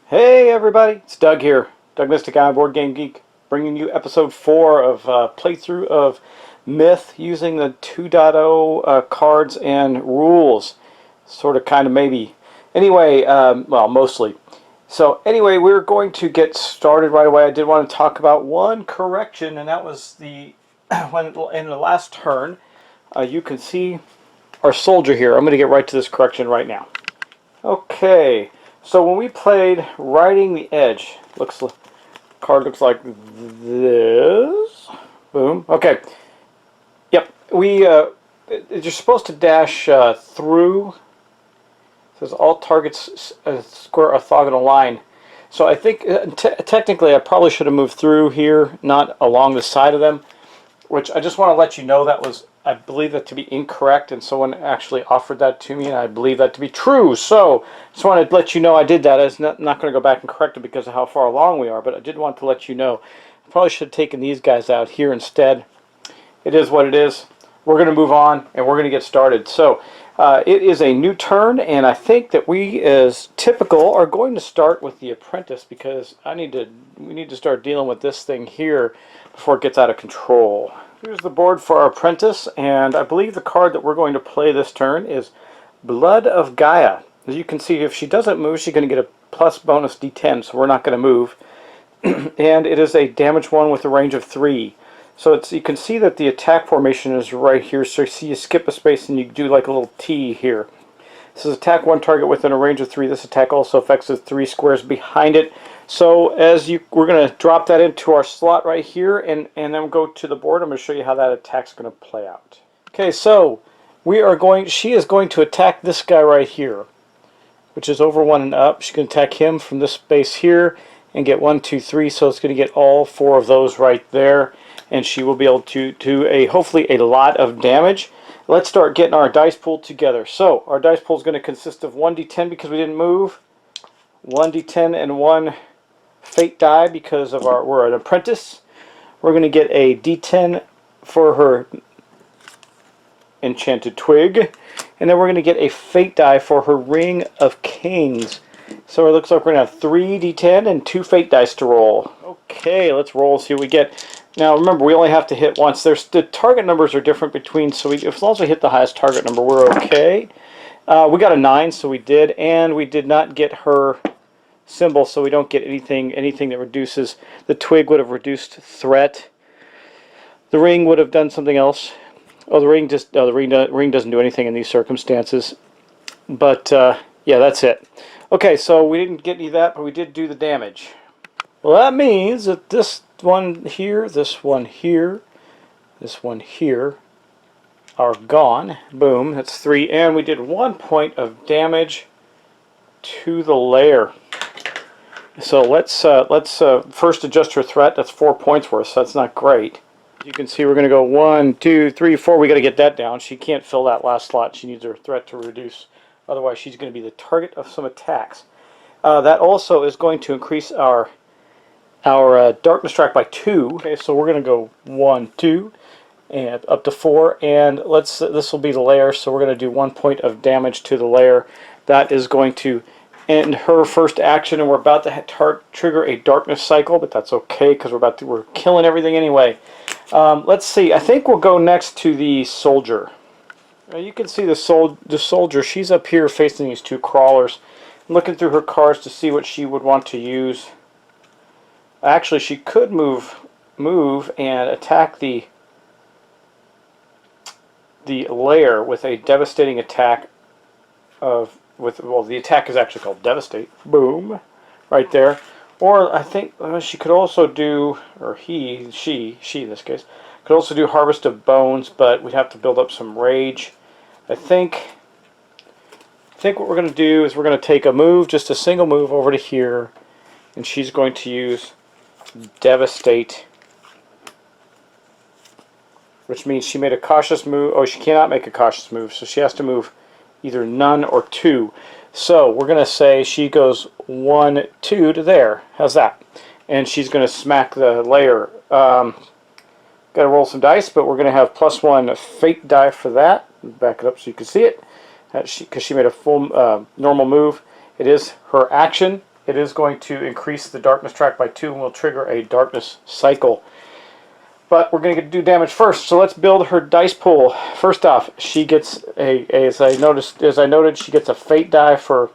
Hey everybody, it's Doug here, Doug Mystic Guy, Board Game Geek, bringing you episode 4 of playthrough of Myth using the 2.0 cards and rules. Sort of, kind of, maybe. Anyway, well, mostly. So anyway, we're going to get started right away. I did want to talk about one correction, and that was the when in the last turn, you can see our soldier here. I'm going to get right to this correction right now. Okay. So when we played Riding the Edge, card looks like this. Boom. Okay. Yep. You're supposed to dash through. It says all targets square orthogonal line. So I think technically I probably should have moved through here, not along the side of them. Which I just want to let you know that was, I believe that to be incorrect, and someone actually offered that to me, and I believe that to be true. So, just wanted to let you know I did that. I'm not going to go back and correct it because of how far along we are, but I did want to let you know. I probably should have taken these guys out here instead. It is what it is. We're going to move on, and we're going to get started. So, it is a new turn, and I think that we, as typical, are going to start with the Apprentice because we need to start dealing with this thing here before it gets out of control. Here's the board for our Apprentice, and I believe the card that we're going to play this turn is Blood of Gaia. As you can see, if she doesn't move, she's going to get a plus bonus D10, so we're not going to move. And it is a damage one with a range of 3. So you can see that the attack formation is right here, so you see you skip a space and you do like a little T here. This is attack one target within a range of 3. This attack also affects the 3 squares behind it. So we're going to drop that into our slot right here, and then we'll go to the board. I'm going to show you how that attack's going to play out. Okay, so she is going to attack this guy right here, which is over 1 and up. She's going to attack him from this space here and get 1, 2, 3. So it's going to get all 4 of those right there, and she will be able to do hopefully a lot of damage. Let's start getting our dice pool together. So our dice pool is going to consist of 1d10 because we didn't move, 1d10 and 1 fate die because we're an apprentice. We're going to get a d10 for her enchanted twig, and then we're going to get a fate die for her ring of kings. So it looks like we're going to have 3 d10 and 2 fate dice to roll. Okay, let's roll, see what we get. Now remember, we only have to hit once. The target numbers are different between, so as long as we hit the highest target number, we're okay. We got a 9, so we did, and we did not get her symbol, so we don't get anything that reduces. The twig would have reduced threat. The ring would have done something else. Oh, the ring doesn't do anything in these circumstances. But yeah, that's it. Okay, so we didn't get any of that, but we did do the damage. Well, that means that this one here, this one here, this one here are gone. Boom, that's 3, and we did 1 point of damage to the lair. So let's first adjust her threat. That's 4 points worth, so that's not great. You can see we're going to go 1, 2, 3, 4. We got to get that down. She can't fill that last slot. She needs her threat to reduce. Otherwise, she's going to be the target of some attacks. That also is going to increase our darkness track by 2. Okay, so we're going to go 1, 2, and up to 4. And this will be the lair. So we're going to do 1 point of damage to the lair. That is going to end her first action, and we're about to trigger a darkness cycle, but that's okay because we're killing everything anyway. Let's see. I think we'll go next to the soldier. Now you can see the soldier. She's up here facing these 2 crawlers. I'm looking through her cards to see what she would want to use. Actually, she could move and attack the lair with a devastating attack well, the attack is actually called Devastate. Boom, right there. Or I think she could also do, or she in this case, could also do Harvest of Bones, but we'd have to build up some rage. I think I think what we're going to do is we're going to take a move, just a single move over to here, and she's going to use Devastate, which means she made a cautious move. Oh, she cannot make a cautious move, so she has to move either none or 2. So we're going to say she goes 1, 2 to there. How's that? And she's going to smack the layer. Got to roll some dice, but we're going to have +1 fate die for that. Back it up so you can see it, because she made a full normal move. It is her action. It is going to increase the darkness track by 2 and will trigger a darkness cycle. But we're going to do damage first, so let's build her dice pool. First off, she gets as I noted, she gets a fate die for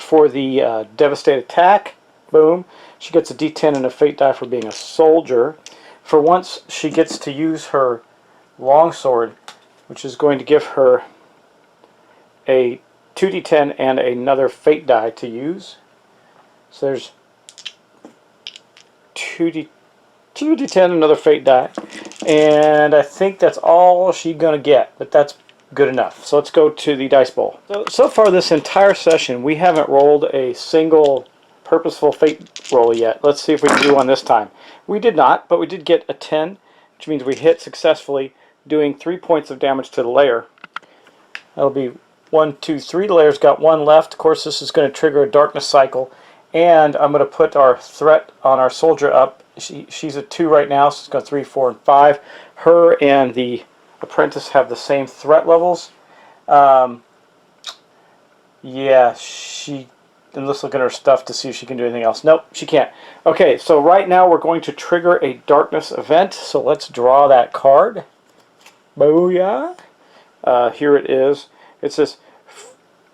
the devastate attack. Boom. She gets a D10 and a fate die for being a soldier. For once, she gets to use her longsword, which is going to give her a 2d10 and another fate die to use. So there's 2d10, another fate die, and I think that's all she's gonna get, but that's good enough. So let's go to the dice bowl. So far this entire session we haven't rolled a single purposeful fate roll yet. Let's see if we can do one this time. We did not, but we did get a 10, which means we hit successfully, doing 3 points of damage to the layer. That'll be 1, 2, 3. The layer's got 1 left. Of course, this is going to trigger a darkness cycle, and I'm going to put our threat on our soldier up. She's at 2 right now, so it's got 3, 4, and 5. Her and the apprentice have the same threat levels. Yeah, and let's look at her stuff to see if she can do anything else. Nope, she can't. Okay, so right now we're going to trigger a darkness event. So let's draw that card. Booyah! Here it is. It says,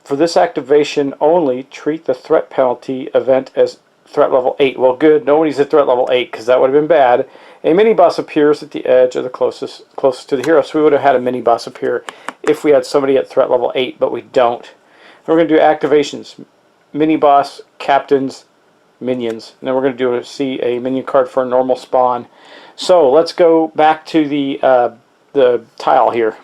for this activation only, treat the threat penalty event as threat level 8. Well, good. Nobody's at threat level 8, because that would have been bad. A mini-boss appears at the edge of the closest to the hero. So we would have had a mini-boss appear if we had somebody at threat level 8, but we don't. And we're going to do activations. Mini-boss, captains, minions. And then we're going to see a minion card for a normal spawn. So let's go back to the tile here.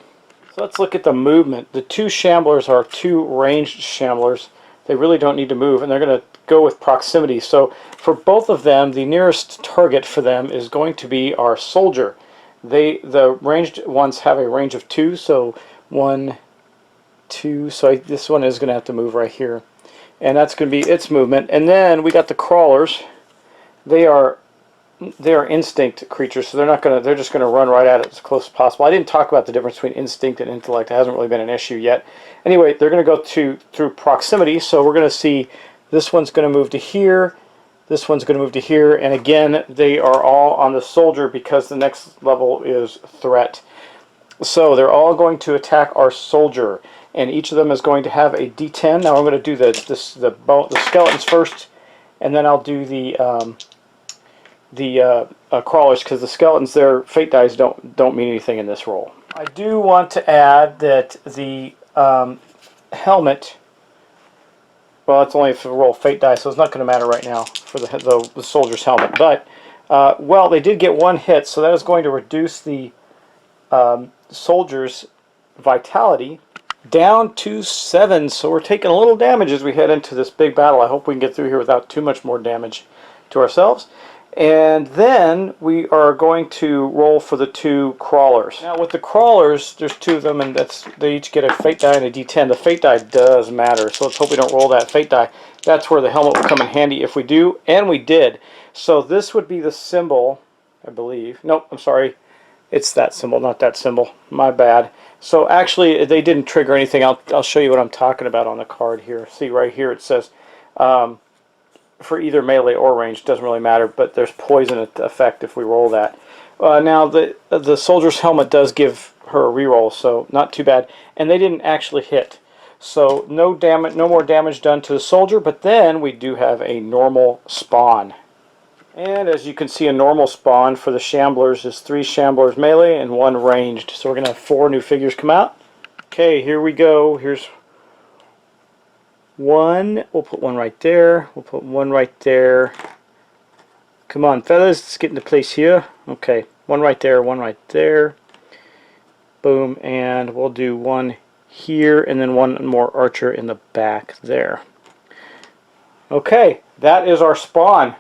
So let's look at the movement. The 2 shamblers are 2 ranged shamblers. They really don't need to move, and they're going to go with proximity. So for both of them, the nearest target for them is going to be our soldier. The ranged ones have a range of 2, so 1, 2. So this one is going to have to move right here. And that's going to be its movement. And then we got the crawlers. They are instinct creatures, so they're just gonna run right at it as close as possible. I didn't talk about the difference between instinct and intellect. It hasn't really been an issue yet. Anyway, they're gonna go through proximity, so we're gonna see this one's gonna move to here, this one's gonna move to here, and again they are all on the soldier because the next level is threat. So they're all going to attack our soldier, and each of them is going to have a D10. Now I'm going to do the skeletons first, and then I'll do the crawlers, because the skeletons, their fate dice don't mean anything in this roll. I do want to add that the helmet, well, it's only if we roll fate dice, so it's not going to matter right now for the soldier's helmet. But well, they did get 1 hit, so that is going to reduce the soldier's vitality down to 7. So we're taking a little damage as we head into this big battle. I hope we can get through here without too much more damage to ourselves. And then we are going to roll for the 2 crawlers. Now with the crawlers, there's 2 of them, and they each get a fate die and a D10. The fate die does matter, so let's hope we don't roll that fate die. That's where the helmet will come in handy if we do, and we did. So this would be the symbol, I believe. Nope, I'm sorry. It's that symbol, not that symbol. My bad. So actually, they didn't trigger anything. I'll show you what I'm talking about on the card here. See right here, it says for either melee or range, doesn't really matter, but there's poison effect if we roll that. Now the soldier's helmet does give her a reroll, so not too bad. And they didn't actually hit, so no more damage done to the soldier. But then we do have a normal spawn. And as you can see, a normal spawn for the shamblers is 3 shamblers melee and 1 ranged. So we're going to have 4 new figures come out. Okay, here we go. Here's 1. We'll put 1 right there. We'll put 1 right there. Come on, fellas, let's get into place here. Okay, 1 right there, 1 right there. Boom, and we'll do 1 here, and then one more archer in the back there. Okay, that is our spawn.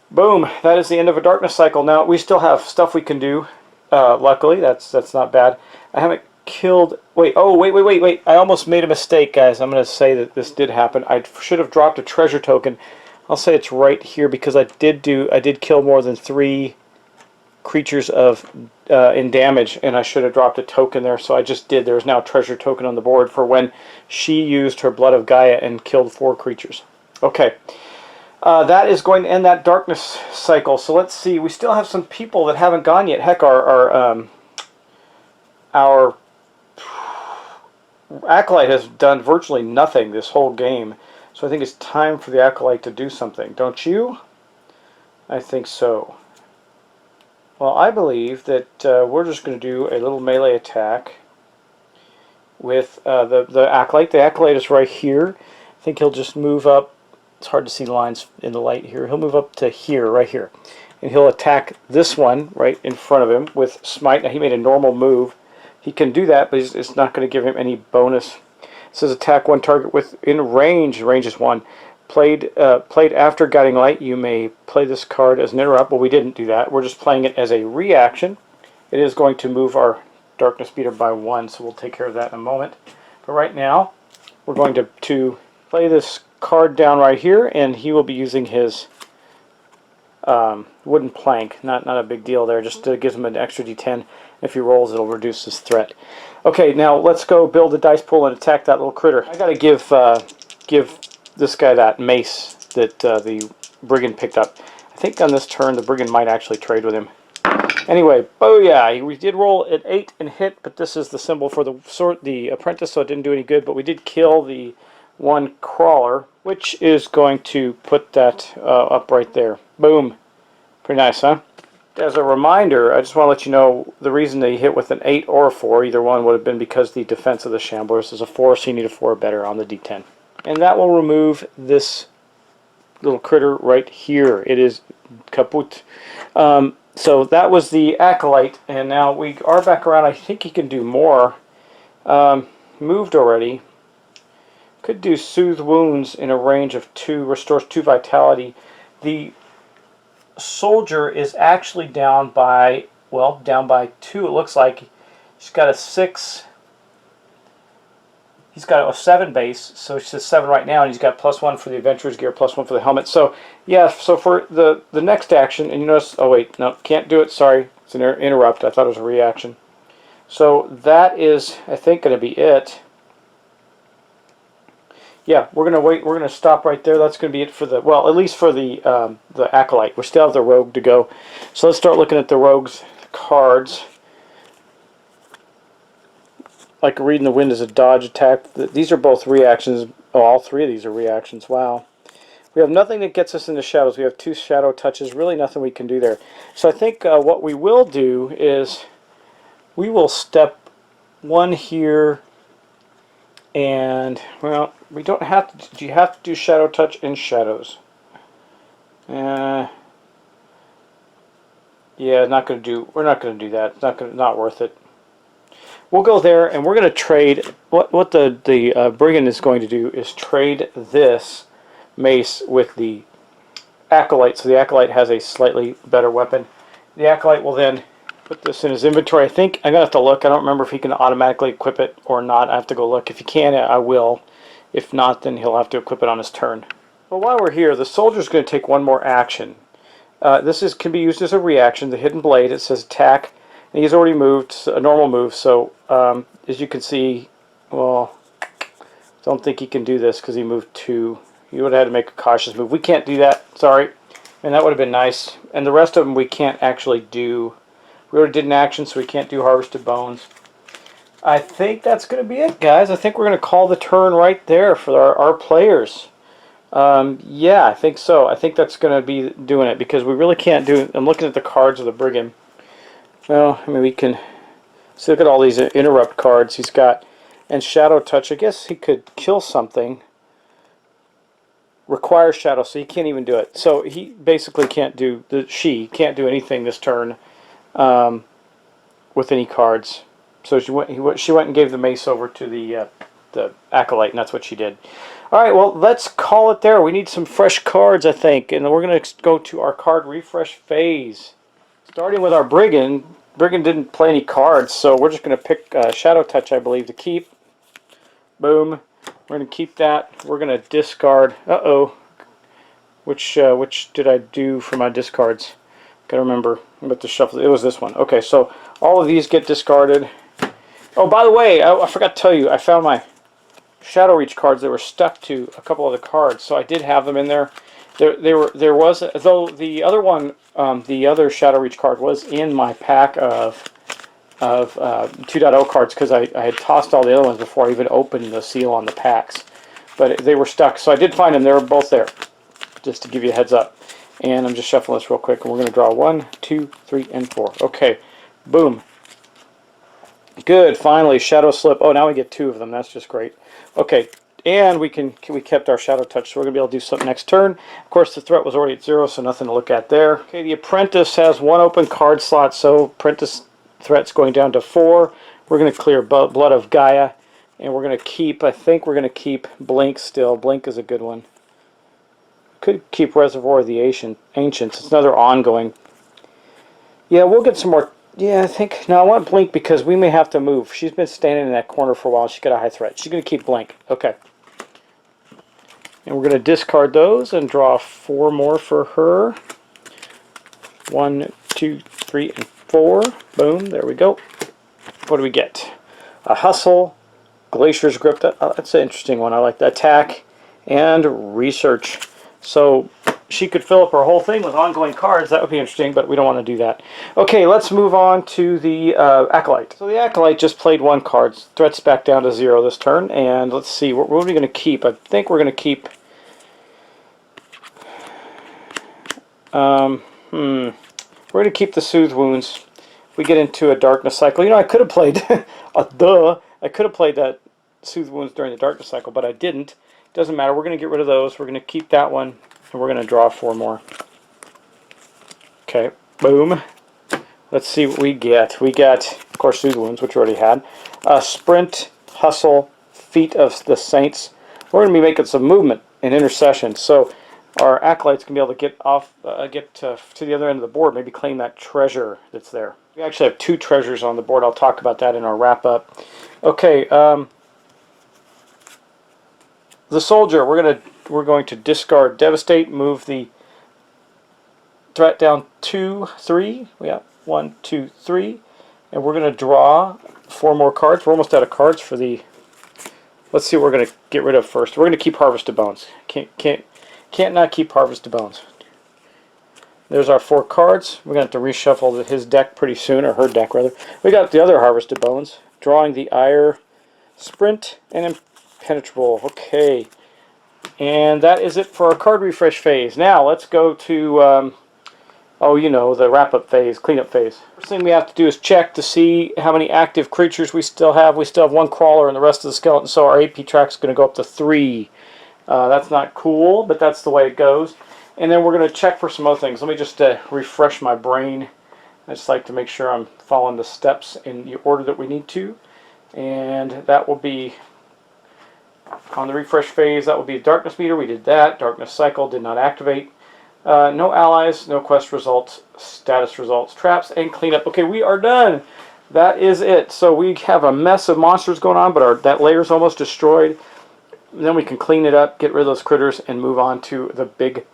Boom, that is the end of a darkness cycle. Now, we still have stuff we can do. Luckily, that's not bad. I haven't killed... Wait, I almost made a mistake, guys. I'm going to say that this did happen. I should have dropped a treasure token. I'll say it's right here because I did kill more than 3 creatures in damage, and I should have dropped a token there, so I just did. There's now a treasure token on the board for when she used her Blood of Gaia and killed 4 creatures. Okay. That is going to end that darkness cycle. So let's see. We still have some people that haven't gone yet. Heck, our Acolyte has done virtually nothing this whole game. So I think it's time for the Acolyte to do something. Don't you? I think so. Well, I believe that we're just going to do a little melee attack with the Acolyte. The Acolyte is right here. I think he'll just move up. It's hard to see lines in the light here. He'll move up to here, right here. And he'll attack this one right in front of him with Smite. Now, he made a normal move. He can do that, but it's not going to give him any bonus. It says attack one target within range. Range is 1. Played after Guiding Light, you may play this card as an interrupt. But we didn't do that. We're just playing it as a reaction. It is going to move our Darkness Beater by 1, so we'll take care of that in a moment. But right now, we're going to play this card down right here, and he will be using his wooden plank. Not a big deal there, just gives him an extra d10. If he rolls, it'll reduce his threat. Okay, now let's go build a dice pool and attack that little critter. I gotta give this guy that mace that the brigand picked up. I think on this turn the brigand might actually trade with him. Anyway, booyah! We did roll an 8 and hit, but this is the symbol for the apprentice, so it didn't do any good. But we did kill the 1 crawler, which is going to put that up right there. Boom. Pretty nice, huh? As a reminder, I just want to let you know the reason they hit with an 8 or a 4, either one would have been because the defense of the Shamblers is a 4, so you need a 4 better on the d10. And that will remove this little critter right here. It is kaput. So that was the Acolyte, and now we are back around. I think he can do more. Moved already. Could do Soothe Wounds in a range of 2, restores 2 vitality. The soldier is actually down by 2, it looks like. He's got a 6. He's got a 7 base, so he's at 7 right now, and he's got +1 for the adventurer's gear, +1 for the helmet. So, yeah, so for the next action, and you notice, oh wait, no, can't do it, sorry. It's an interrupt. I thought it was a reaction. So that is, I think, going to be it. Yeah, we're gonna wait. We're gonna stop right there. That's gonna be it for the at least for the Acolyte. We still have the Rogue to go. So let's start looking at the Rogue's cards. Like Read in the Wind is a dodge attack. These are both reactions. Oh, all 3 of these are reactions. Wow. We have nothing that gets us into shadows. We have 2 shadow touches. Really nothing we can do there. So I think what we will do is we will step 1 here. And, well, we don't have to. Do you have to do Shadow Touch in shadows? Yeah, not going to do. We're not going to do that. It's not worth it. We'll go there, and we're going to trade. What the brigand is going to do is trade this mace with the Acolyte, so the Acolyte has a slightly better weapon. The Acolyte will then put this in his inventory. I think I'm going to have to look. I don't remember if he can automatically equip it or not. I have to go look. If he can, I will. If not, then he'll have to equip it on his turn. Well, while we're here, the soldier's going to take 1 more action. This can be used as a reaction. The Hidden Blade, it says attack. And he's already moved, a normal move. So, as you can see, well, don't think he can do this because he moved 2. He would have had to make a cautious move. We can't do that. Sorry. And that would have been nice. And the rest of them we can't actually do. We already did an action, so we can't do Harvested Bones. I think that's going to be it, guys. I think we're going to call the turn right there for our players. Yeah, I think so. I think that's going to be doing it because we really can't do it. I'm looking at the cards of the Brigand. Well, I mean, we can see, look at all these interrupt cards he's got. And Shadow Touch, I guess he could kill something. Requires Shadow, so he can't even do it. So he basically can't do, she can't do anything this turn with any cards. So she went and gave the mace over to the acolyte, and that's what she did. All right, well, let's call it there. We need some fresh cards, I think, and then we're going to go to our card refresh phase. Starting with our Brigand. Brigand didn't play any cards, so we're just going to pick Shadow Touch, I believe, to keep. Boom. We're going to keep that. We're going to discard. Uh-oh. Which did I do for my discards? Gotta remember. I'm about to shuffle. It was this one. Okay, so all of these get discarded. Oh, by the way, I forgot to tell you, I found my Shadow Reach cards that were stuck to a couple of the cards, so I did have them in there. There was, though the other one, the other Shadow Reach card was in my pack of 2.0 cards because I had tossed all the other ones before I even opened the seal on the packs, but they were stuck. So I did find them. They were both there, just to give you a heads up. And I'm just shuffling this real quick, and we're going to draw 1, 2, 3, and 4. Okay, boom. Good. Finally, Shadow Slip. Oh, now we get 2 of them. That's just great. Okay. And we kept our Shadow Touch, so we're going to be able to do something next turn. Of course, the threat was already at 0, so nothing to look at there. Okay, the Apprentice has 1 open card slot, so Apprentice threat's going down to 4. We're going to clear Blood of Gaia, and we're going to keep, I think we're going to keep Blink still. Blink is a good one. Could keep Reservoir of the Ancients. It's another ongoing. Yeah, we'll get some more. Yeah, I think... No, I want Blink because we may have to move. She's been standing in that corner for a while. She's got a high threat. She's going to keep Blink. Okay. And we're going to discard those and draw 4 more for her. 1, 2, 3, and 4. Boom. There we go. What do we get? A Hustle, Glacier's Grip. That's an interesting one. I like the Attack, and Research. So she could fill up her whole thing with ongoing cards. That would be interesting, but we don't want to do that. Okay, let's move on to the Acolyte. So the Acolyte just played 1 card. Threat's back down to 0 this turn. And let's see, what are we going to keep? I think we're going to keep... We're going to keep the Soothe Wounds. If we get into a Darkness cycle... You know, I could have played... I could have played that Soothe Wounds during the Darkness cycle, but I didn't. Doesn't matter. We're going to get rid of those. We're going to keep that one, and we're going to draw 4 more. Okay, boom. Let's see what we get. We got, of course, Soothe Wounds, which we already had. Sprint, Hustle, Feet of the Saints. We're going to be making some movement in intercession, so our Acolyte's going to be able to get off, to the other end of the board, maybe claim that treasure that's there. We actually have 2 treasures on the board. I'll talk about that in our wrap-up. Okay, the Soldier, we're going to discard Devastate, move the threat down 2, 3. We have 1, 2, 3, and we're going to draw 4 more cards. We're almost out of cards for the. Let's see what we're going to get rid of first. We're going to keep Harvest of Bones. Can't not keep Harvest of Bones. There's our 4 cards. We're going to have to reshuffle his deck pretty soon, or her deck rather. We got the other Harvest of Bones. Drawing the Ire, Sprint, and Impenetrable. Okay. And that is it for our card refresh phase. Now, let's go to, oh, you know, the wrap-up phase, cleanup phase. First thing we have to do is check to see how many active creatures we still have. We still have 1 crawler and the rest of the skeleton, so our AP track's going to go up to 3. That's not cool, but that's the way it goes. And then we're going to check for some other things. Let me just refresh my brain. I just like to make sure I'm following the steps in the order that we need to. And that will be... On the refresh phase, that will be a Darkness Meter. We did that. Darkness Cycle did not activate. No allies, no quest results, status results, traps, and cleanup. Okay, we are done. That is it. So we have a mess of monsters going on, but that layer is almost destroyed. Then we can clean it up, get rid of those critters, and move on to the big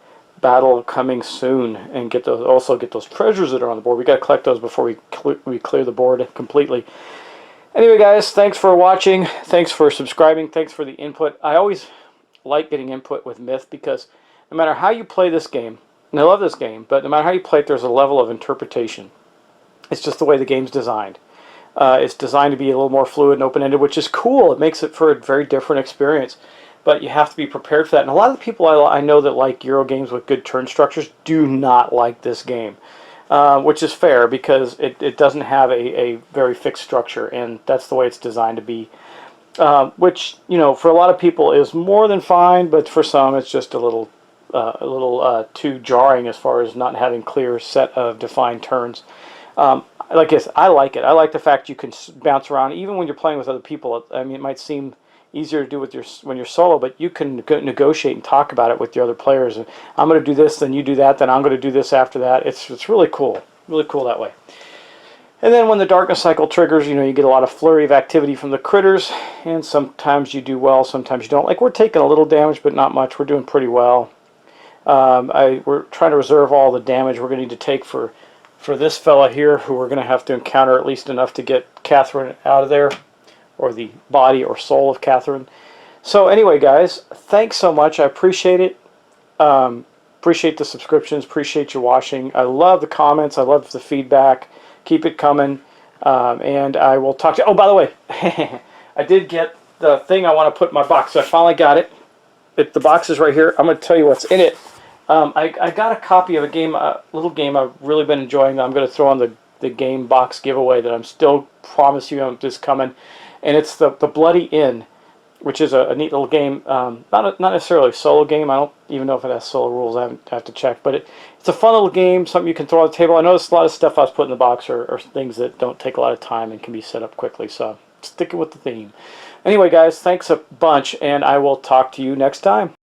battle coming soon, and also get those treasures that are on the board. We got to collect those before we clear the board completely. Anyway, guys, thanks for watching. Thanks for subscribing. Thanks for the input. I always like getting input with Myth because no matter how you play this game, and I love this game, but no matter how you play it, there's a level of interpretation. It's just the way the game's designed. It's designed to be a little more fluid and open-ended, which is cool. It makes it for a very different experience. But you have to be prepared for that. And a lot of the people I know that like Euro games with good turn structures do not like this game. Which is fair because it doesn't have a very fixed structure, and that's the way it's designed to be. Which, you know, for a lot of people is more than fine, but for some it's just a little too jarring as far as not having clear set of defined turns. like I said, I like it. I like the fact you can bounce around, even when you're playing with other people. I mean, it might seem easier to do with when you're solo, but you can negotiate and talk about it with your other players. I'm going to do this, then you do that, then I'm going to do this after that. It's really cool that way. And then when the darkness cycle triggers, you know, you get a lot of flurry of activity from the critters, and sometimes you do well, sometimes you don't. Like, we're taking a little damage, but not much. We're doing pretty well. We're trying to reserve all the damage we're going to need to take for this fella here, who we're going to have to encounter at least enough to get Catherine out of there, or the body or soul of Catherine. So anyway, guys, thanks so much. I appreciate it. Appreciate the subscriptions. Appreciate you watching. I love the comments. I love the feedback. Keep it coming. And I will talk to you. Oh, by the way, I did get the thing I want to put in my box. So I finally got it. The box is right here. I'm going to tell you what's in it. I got a copy of a little game I've really been enjoying that I'm going to throw on the game box giveaway that I'm still promise you is coming. And it's the Bloody Inn, which is a neat little game. Not necessarily a solo game. I don't even know if it has solo rules. I have to check. But it's a fun little game, something you can throw on the table. I noticed a lot of stuff I was putting in the box are things that don't take a lot of time and can be set up quickly. So sticking with the theme. Anyway, guys, thanks a bunch, and I will talk to you next time.